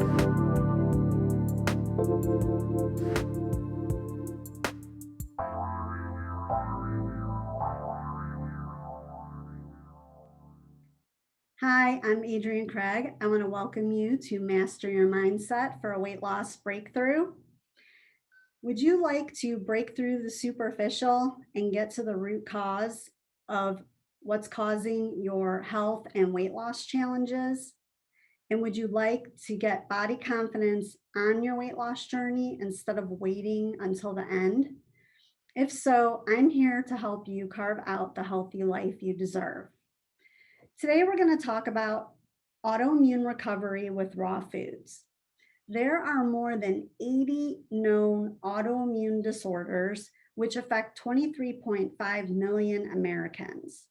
Hi, I'm Adrienne Kraig. I want to welcome you to Master Your Mindset for a Weight Loss Breakthrough. Would you like to break through the superficial and get to the root cause of what's causing your health and weight loss challenges? And would you like to get body confidence on your weight loss journey instead of waiting until the end? If so, I'm here to help you carve out the healthy life you deserve. Today, we're going to talk about autoimmune recovery with raw foods. There are more than 80 known autoimmune disorders, which affect 23.5 million Americans.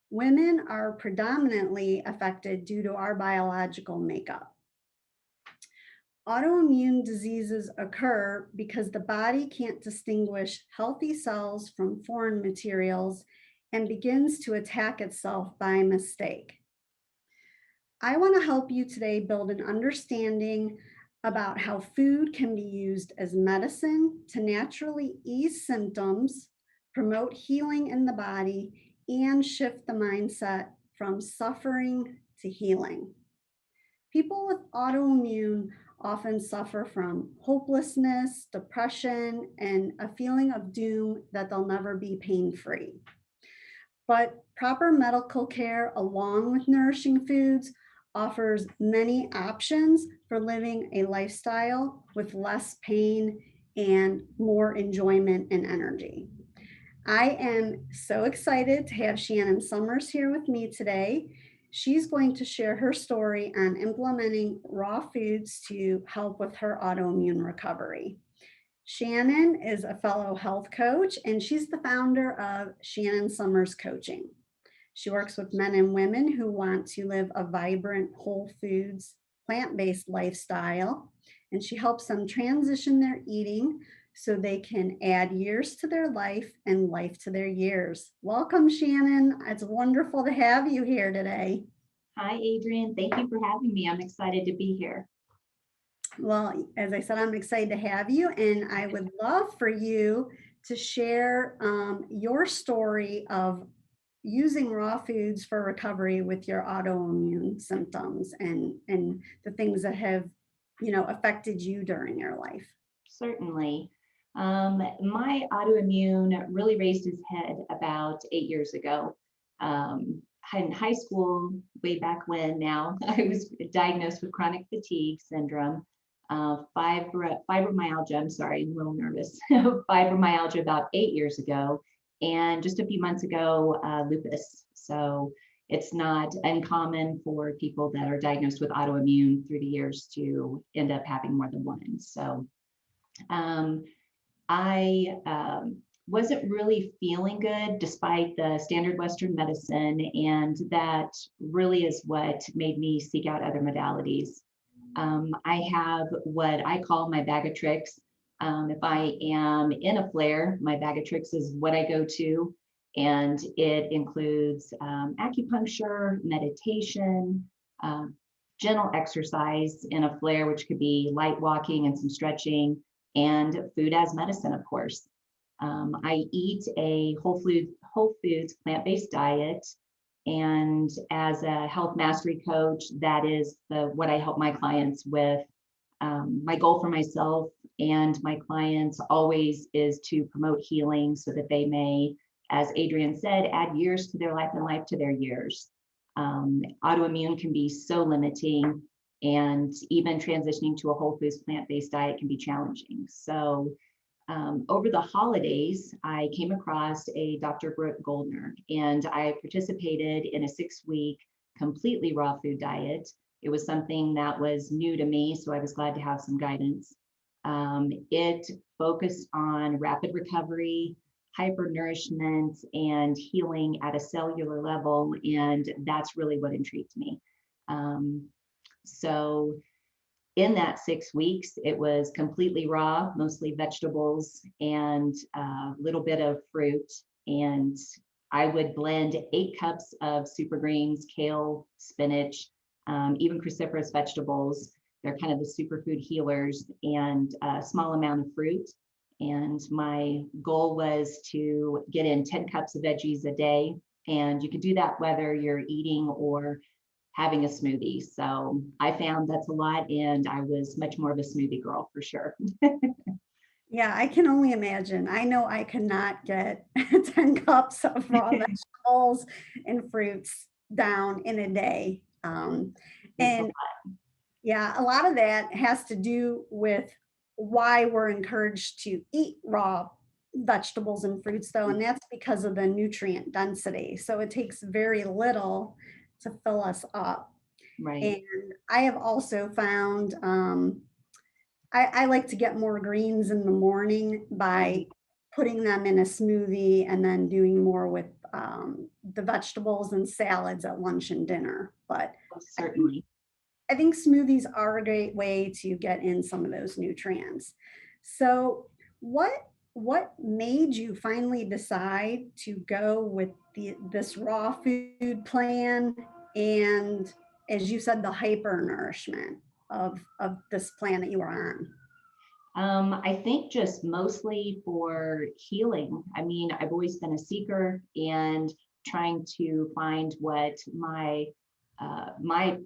Women are predominantly affected due to our biological makeup. Autoimmune diseases occur because the body can't distinguish healthy cells from foreign materials and begins to attack itself by mistake. I want to help you today build an understanding about how food can be used as medicine to naturally ease symptoms, promote healing in the body, and shift the mindset from suffering to healing. People with autoimmune often suffer from hopelessness, depression, and a feeling of doom that they'll never be pain-free. But proper medical care, along with nourishing foods, offers many options for living a lifestyle with less pain and more enjoyment and energy. I am so excited to have Shannon Summers here with me today. She's going to share her story on implementing raw foods to help with her autoimmune recovery. Shannon is a fellow health coach, and she's the founder of Shannon Summers Coaching. She works with men and women who want to live a vibrant, whole foods, plant-based lifestyle, and she helps them transition their eating so they can add years to their life and life to their years. Welcome, Shannon. It's wonderful to have you here today. Hi, Adrienne. Thank you for having me. I'm excited to be here. Well, as I said, I'm excited to have you, and I would love for you to share your story of using raw foods for recovery with your autoimmune symptoms and the things that have, affected you during your life. Certainly. My autoimmune really raised his head about 8 years ago. In high school, way back when now, I was diagnosed with chronic fatigue syndrome, fibromyalgia. I'm sorry, I'm a little nervous. Fibromyalgia about 8 years ago. And just a few months ago, lupus. So it's not uncommon for people that are diagnosed with autoimmune through the years to end up having more than one. So I wasn't really feeling good despite the standard Western medicine. And that really is what made me seek out other modalities. I have what I call my bag of tricks. If I am in a flare, my bag of tricks is what I go to. And it includes acupuncture, meditation, gentle exercise in a flare, which could be light walking and some stretching, and food as medicine, of course. I eat a whole foods plant-based diet. And as a health mastery coach, that is what I help my clients with. My goal for myself and my clients always is to promote healing so that they may, as Adrienne said, add years to their life and life to their years. Autoimmune can be so limiting, and even transitioning to a whole foods plant-based diet can be challenging. So over the holidays, I came across a Dr. Brooke Goldner, and I participated in a 6-week completely raw food diet. It was something that was new to me, so I was glad to have some guidance. It focused on rapid recovery, hypernourishment, and healing at a cellular level, and that's really what intrigued me. So in that 6 weeks, it was completely raw, mostly vegetables and a little bit of fruit. And I would blend 8 cups of super greens, kale, spinach, even cruciferous vegetables, They're kind of the superfood healers, and a small amount of fruit. And my goal was to get in 10 cups of veggies a day. And you can do that whether you're eating or having a smoothie. So I found that's a lot, and I was much more of a smoothie girl for sure. Yeah, I can only imagine. I know I could not get 10 cups of raw vegetables and fruits down in a day. It's a And yeah, a lot of that has to do with why we're encouraged to eat raw vegetables and fruits, though, and that's because of the nutrient density. So it takes very little to fill us up. right. And I have also found I like to get more greens in the morning by putting them in a smoothie and then doing more with the vegetables and salads at lunch and dinner. But I think Certainly. I think smoothies are a great way to get in some of those nutrients. So, what what made you finally decide to go with this raw food plan and, as you said, the hyper nourishment of this plan that you were on? I think just mostly for healing. I mean, I've always been a seeker and trying to find what my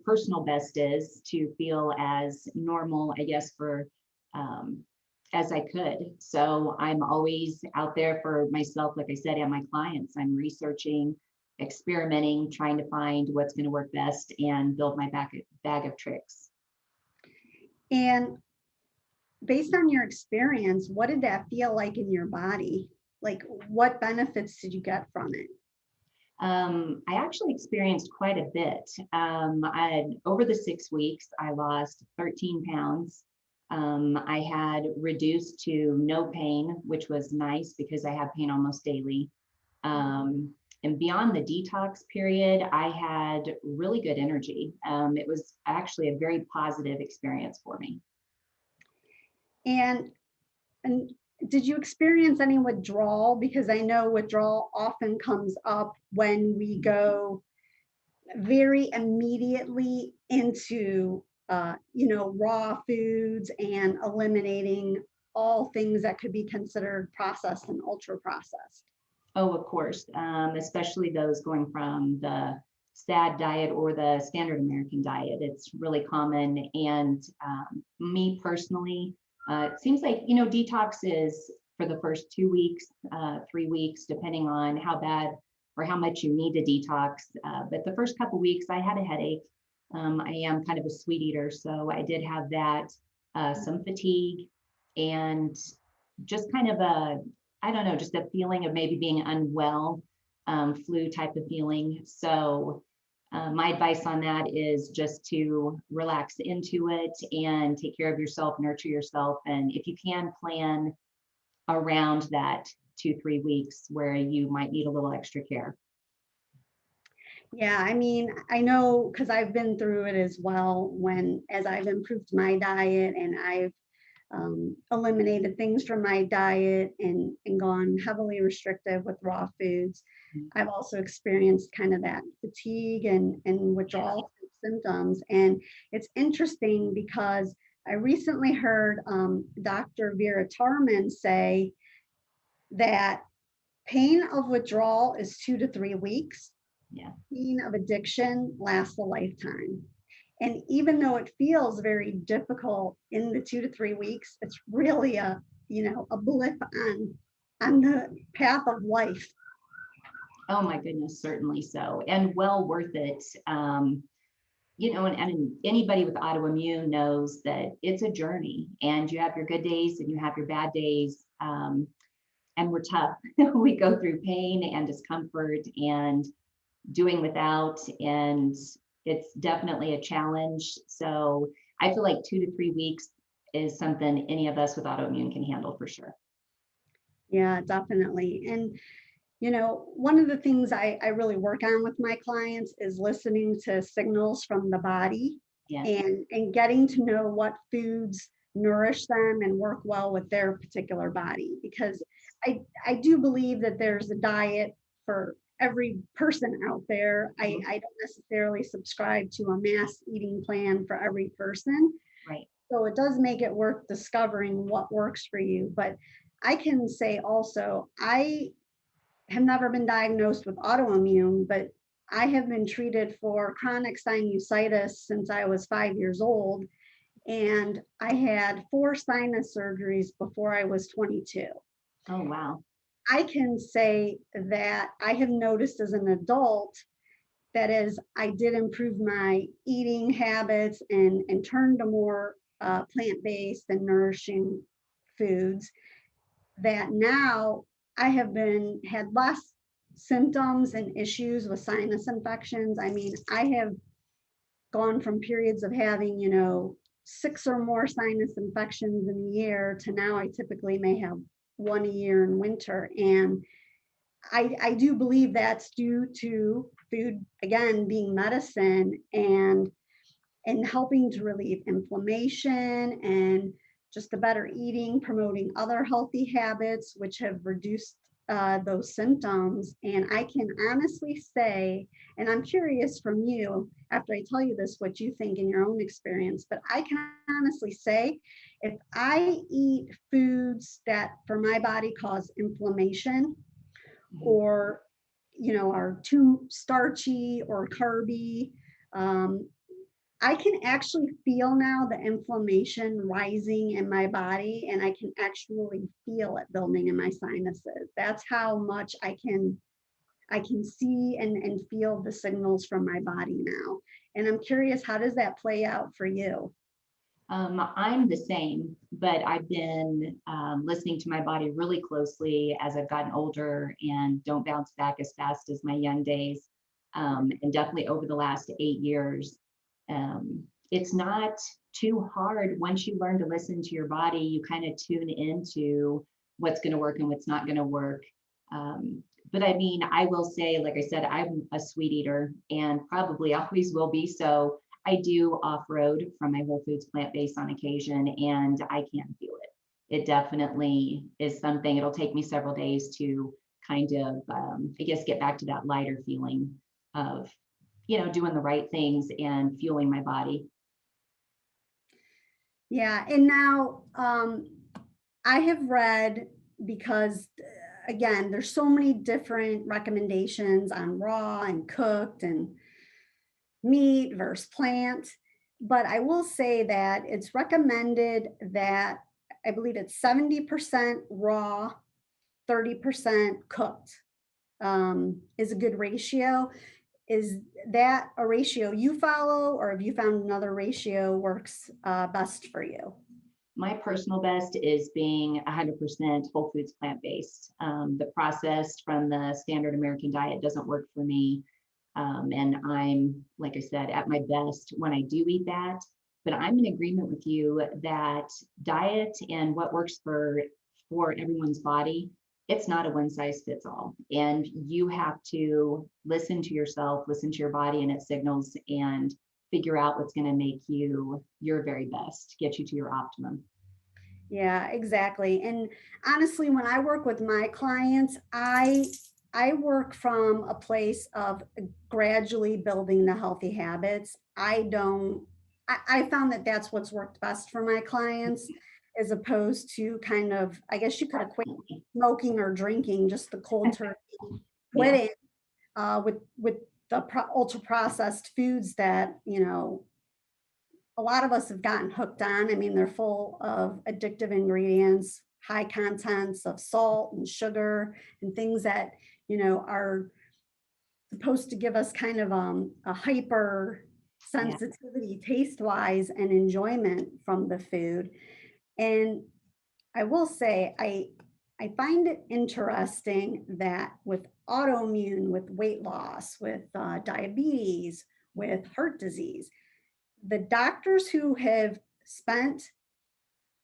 personal best is to feel as normal, I guess, for um, as I could. So I'm always out there for myself, like I said, and my clients. I'm researching, experimenting, trying to find what's going to work best and build my bag of tricks. And based on your experience, what did that feel like in your body? Like, what benefits did you get from it? I actually experienced quite a bit. Over the 6 weeks, I lost 13 pounds. I had reduced to no pain, which was nice because I have pain almost daily. And beyond the detox period, I had really good energy. It was actually a very positive experience for me. And And did you experience any withdrawal? Because I know withdrawal often comes up when we go very immediately into, raw foods and eliminating all things that could be considered processed and ultra processed. Oh, of course, especially those going from the SAD diet or the standard American diet. It's really common. And me personally, it seems like, detox is for the first 2 weeks, 3 weeks, depending on how bad or how much you need to detox. But the first couple weeks, I had a headache. I am kind of a sweet eater, so I did have that, some fatigue, and just kind of I don't know, just a feeling of maybe being unwell, flu type of feeling. So my advice on that is just to relax into it and take care of yourself, nurture yourself. And if you can, plan around that 2, 3 weeks where you might need a little extra care. Yeah, I mean, I know because I've been through it as well as I've improved my diet and I've eliminated things from my diet and gone heavily restrictive with raw foods. I've also experienced kind of that fatigue and withdrawal symptoms. And it's interesting because I recently heard Dr. Vera Tarman say that pain of withdrawal is 2 to 3 weeks. Yeah. Pain of addiction lasts a lifetime. And even though it feels very difficult in the 2 to 3 weeks, it's really a blip on the path of life. Oh my goodness, certainly so, and well worth it. And anybody with autoimmune knows that it's a journey, and you have your good days and you have your bad days. And we're tough. We go through pain and discomfort and doing without, and it's definitely a challenge. So I feel like 2 to 3 weeks is something any of us with autoimmune can handle for sure. Yeah, definitely. And one of the things I really work on with my clients is listening to signals from the body Yes. and getting to know what foods nourish them and work well with their particular body. Because I do believe that there's a diet for every person out there. I don't necessarily subscribe to a mass eating plan for every person, Right. So it does make it worth discovering what works for you. But I can say also, I have never been diagnosed with autoimmune, but I have been treated for chronic sinusitis since I was 5 years old. And I had 4 sinus surgeries before I was 22. Oh, wow. I can say that I have noticed as an adult that as I did improve my eating habits and turned to more plant-based and nourishing foods, that now I have had less symptoms and issues with sinus infections. I mean, I have gone from periods of having, 6 or more sinus infections in a year to now I typically may have one a year in winter. And I do believe that's due to food, again, being medicine and helping to relieve inflammation and just a better eating, promoting other healthy habits, which have reduced those symptoms. And I can honestly say, and I'm curious from you after I tell you this, what you think in your own experience, but I can honestly say, if I eat foods that for my body cause inflammation or are too starchy or carby, um, I can actually feel now the inflammation rising in my body, and I can actually feel it building in my sinuses. That's how much I can see and feel the signals from my body now. And I'm curious, how does that play out for you? I'm the same, but I've been listening to my body really closely as I've gotten older and don't bounce back as fast as my young days. And definitely over the last 8 years, it's not too hard. Once you learn to listen to your body, you kind of tune into what's going to work and what's not going to work. But I mean, I will say, like I said, I'm a sweet eater and probably always will be. So I do off-road from my Whole Foods plant-based on occasion, and I can feel it. It definitely is something, it'll take me several days to kind of, I guess, get back to that lighter feeling of, doing the right things and fueling my body. Yeah, and now I have read because again, there's so many different recommendations on raw and cooked and meat versus plant. But I will say that it's recommended that I believe it's 70% raw, 30% cooked is a good ratio. Is that a ratio you follow, or have you found another ratio works best for you? My personal best is being 100% whole foods plant-based. The processed from the standard American diet doesn't work for me. And I'm, like I said, at my best when I do eat that. But I'm in agreement with you that diet and what works for everyone's body, it's not a one size fits all. And you have to listen to yourself, listen to your body and its signals, and figure out what's going to make you your very best, get you to your optimum. Yeah, exactly. And honestly, when I work with my clients, I work from a place of gradually building the healthy habits. I found that that's what's worked best for my clients, as opposed to kind of, I guess you could equate Definitely. smoking or drinking, just the cold turkey Yeah. quitting with the ultra processed foods that, a lot of us have gotten hooked on. I mean, they're full of addictive ingredients, high contents of salt and sugar and things that, are supposed to give us kind of a hyper Yeah. sensitivity taste wise and enjoyment from the food. And I will say, I find it interesting that with autoimmune, with weight loss, with diabetes, with heart disease, the doctors who have spent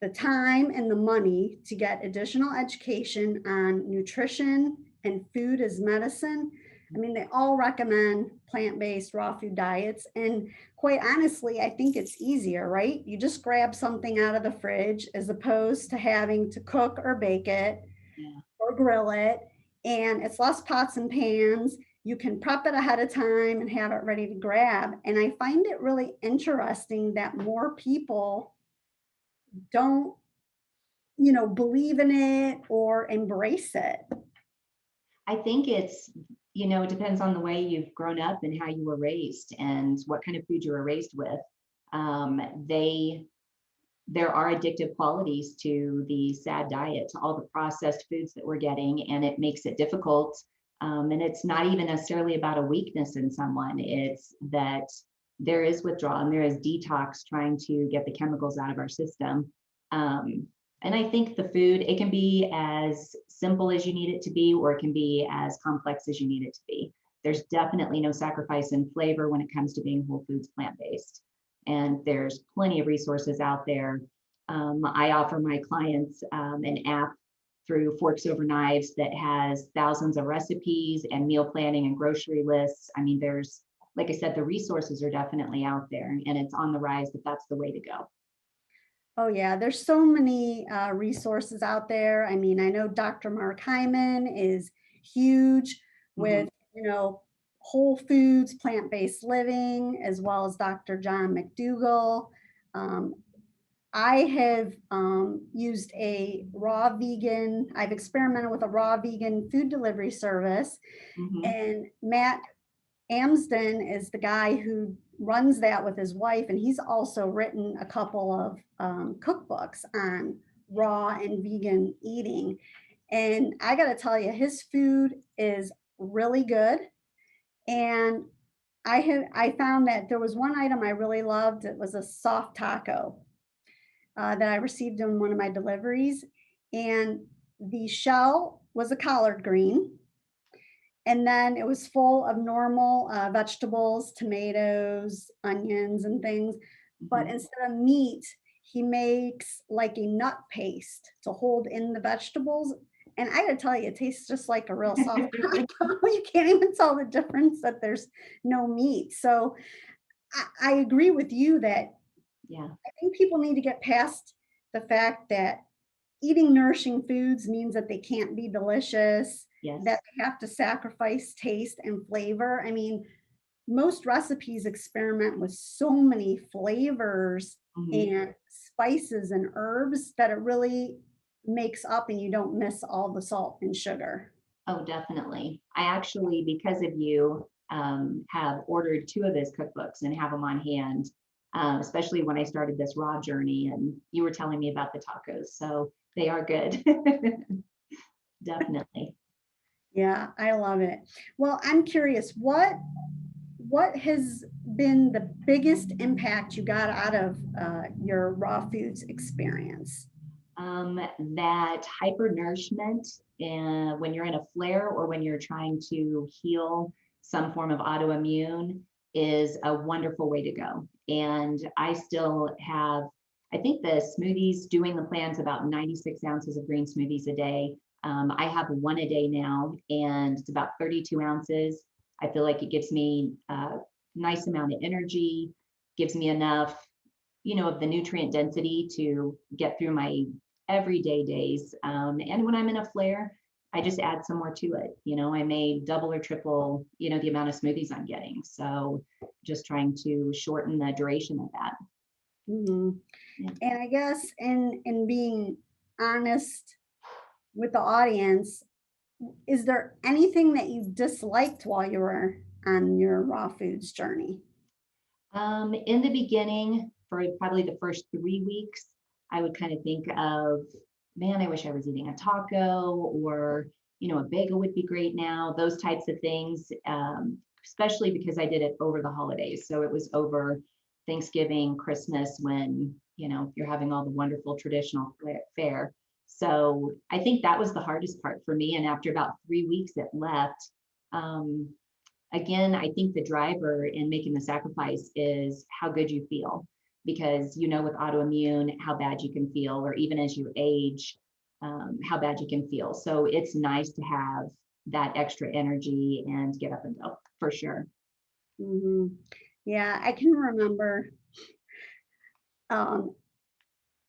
the time and the money to get additional education on nutrition and food as medicine, I mean, they all recommend plant-based raw food diets. And quite honestly, I think it's easier, right? You just grab something out of the fridge as opposed to having to cook or bake it Yeah. or grill it. And it's less pots and pans. You can prep it ahead of time and have it ready to grab. And I find it really interesting that more people don't, believe in it or embrace it. I think it's, it depends on the way you've grown up and how you were raised and what kind of food you were raised with. Um, they, there are addictive qualities to the SAD diet, to all the processed foods that we're getting, and it makes it difficult. And it's not even necessarily about a weakness in someone. It's that there is withdrawal and there is detox trying to get the chemicals out of our system. And I think the food, it can be as simple as you need it to be, or it can be as complex as you need it to be. There's definitely no sacrifice in flavor when it comes to being whole foods plant-based. And there's plenty of resources out there. I offer my clients an app through Forks Over Knives that has thousands of recipes and meal planning and grocery lists. I mean, there's, like I said, the resources are definitely out there, and it's on the rise that that's the way to go. Oh yeah, there's so many resources out there. I mean, I know Dr. Mark Hyman is huge Mhm. with, whole foods, plant-based living, as well as Dr. John McDougall. Um, I have used I've experimented with a raw vegan food delivery service, Mhm. and Matt Amsden is the guy who runs that with his wife, and he's also written a couple of cookbooks on raw and vegan eating. And I got to tell you, his food is really good. And I found that there was one item I really loved. It was a soft taco that I received in one of my deliveries, and the shell was a collard green, and then it was full of normal vegetables, tomatoes, onions, and things. But Mhm. instead of meat, he makes like a nut paste to hold in the vegetables. And I gotta tell you, it tastes just like a real soft taco. You can't even tell the difference that there's no meat. So I agree with you that Yeah. I think people need to get past the fact that eating nourishing foods means that they can't be delicious, that Yes. they have to sacrifice taste and flavor. I mean, most recipes experiment with so many flavors Mhm. and spices and herbs that it really makes up and you don't miss all the salt and sugar. Oh, definitely. I actually, because of you, have ordered two of his cookbooks and have them on hand, especially when I started this raw journey and you were telling me about the tacos. So they are good. Definitely. Yeah, I love it. Well, I'm curious, what has been the biggest impact you got out of your raw foods experience? That hypernourishment and when you're in a flare or when you're trying to heal some form of autoimmune is a wonderful way to go. And I still have, I think the smoothies, doing the plan's about 96 ounces of green smoothies a day. I have one a day now, and it's about 32 ounces. I feel like it gives me a nice amount of energy, gives me enough, of the nutrient density to get through my everyday days. And when I'm in a flare, I just add some more to it. I may double or triple, the amount of smoothies I'm getting. So just trying to shorten the duration of that. Mhm. Yeah. And I guess in being honest with the audience, is there anything that you disliked while you were on your raw foods journey? In the beginning, for probably the first 3 weeks, I would kind of think of, man, I wish I was eating a taco, or, a bagel would be great now, those types of things, especially because I did it over the holidays. So it was over Thanksgiving, Christmas, when, you're having all the wonderful traditional fare. So I think that was the hardest part for me. And after about 3 weeks, it left. Um, Again, I think the driver in making the sacrifice is how good you feel, because with autoimmune how bad you can feel, or even as you age, how bad you can feel. So it's nice to have that extra energy and get up and go for sure. Mhm. Yeah, I can remember um,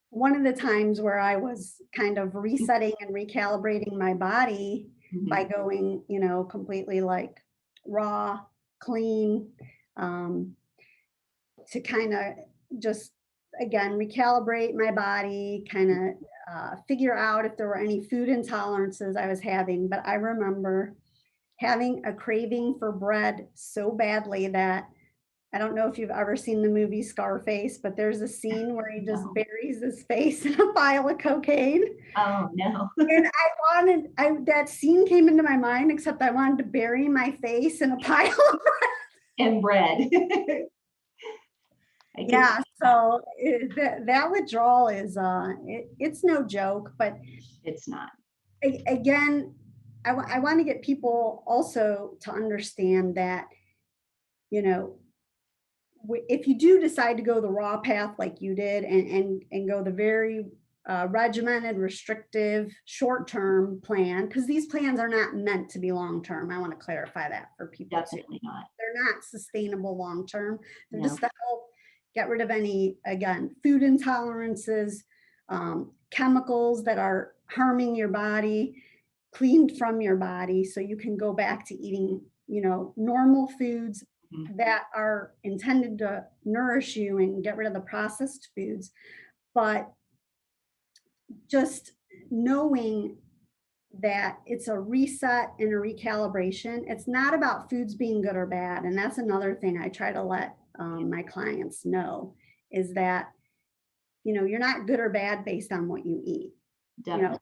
one of the times where I was kind of resetting and recalibrating my body by Mhm. going, completely like raw, clean, to kind of just, again, recalibrate my body, kind of figure out if there were any food intolerances I was having. But I remember having a craving for bread so badly that I don't know if you've ever seen the movie Scarface, but there's a scene where he just No. buries his face in a pile of cocaine. Oh, no. And that scene came into my mind, except I wanted to bury my face in a pile of, And bread. I can yeah. see that. So that withdrawal is, it's no joke, but It's not. again, I want to get people also to understand that, you know, if you do decide to go the raw path like you did, and go the very regimented, restrictive, short-term plan, because these plans are not meant to be long-term. I want to clarify that for people too. Definitely not. They're not sustainable long-term. They're No. just to help get rid of any, again, food intolerances, chemicals that are harming your body, cleaned from your body, so you can go back to eating, normal foods Mhm. that are intended to nourish you and get rid of the processed foods. But just knowing that it's a reset and a recalibration. It's not about foods being good or bad. And that's another thing I try to let my clients know, is that, you're not good or bad based on what you eat. Definitely.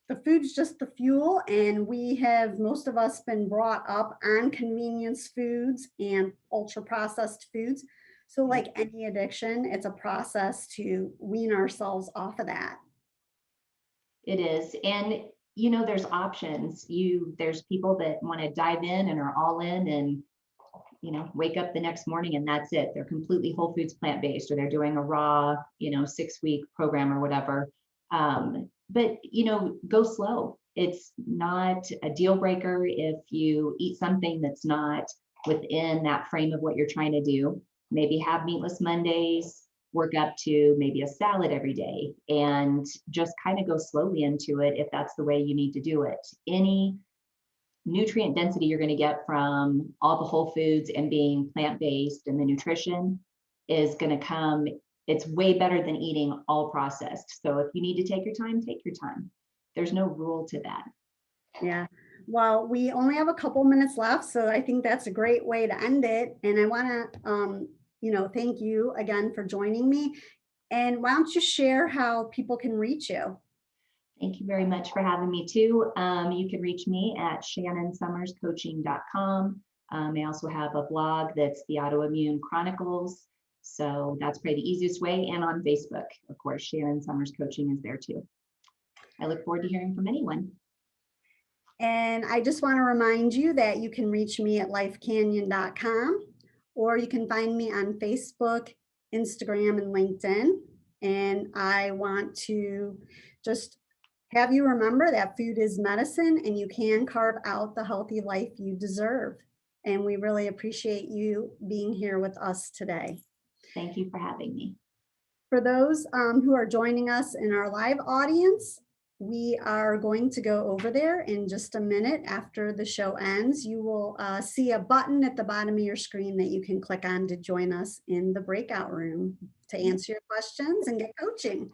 The food's just the fuel, and most of us been brought up on convenience foods and ultra processed foods. So like any addiction, it's a process to wean ourselves off of that. It is. And there's options. There's people that want to dive in and are all in and wake up the next morning and that's it. They're completely whole foods plant-based, or they're doing a raw, 6-week program or whatever. But go slow. It's not a deal breaker if you eat something that's not within that frame of what you're trying to do. Maybe have meatless Mondays, work up to maybe a salad every day, and just kind of go slowly into it if that's the way you need to do it. Any nutrient density you're going to get from all the whole foods and being plant-based, and the nutrition is going to come, it's way better than eating all processed. So if you need to take your time, take your time. There's no rule to that. Yeah. Well, we only have a couple minutes left, so I think that's a great way to end it. And I want to, thank you again for joining me. And why don't you share how people can reach you? Thank you very much for having me too. You can reach me at shannonsummerscoaching.com. I also have a blog that's the Autoimmune Chronicles. So that's probably the easiest way. And on Facebook, of course, Shannon Summers Coaching is there too. I look forward to hearing from anyone. And I just want to remind you that you can reach me at lifecanyon.com, or you can find me on Facebook, Instagram, and LinkedIn. And I want to just have you remember that food is medicine, and you can carve out the healthy life you deserve. And we really appreciate you being here with us today. Thank you for having me. For those who are joining us in our live audience, we are going to go over there in just a minute after the show ends. You will see a button at the bottom of your screen that you can click on to join us in the breakout room to answer your questions and get coaching.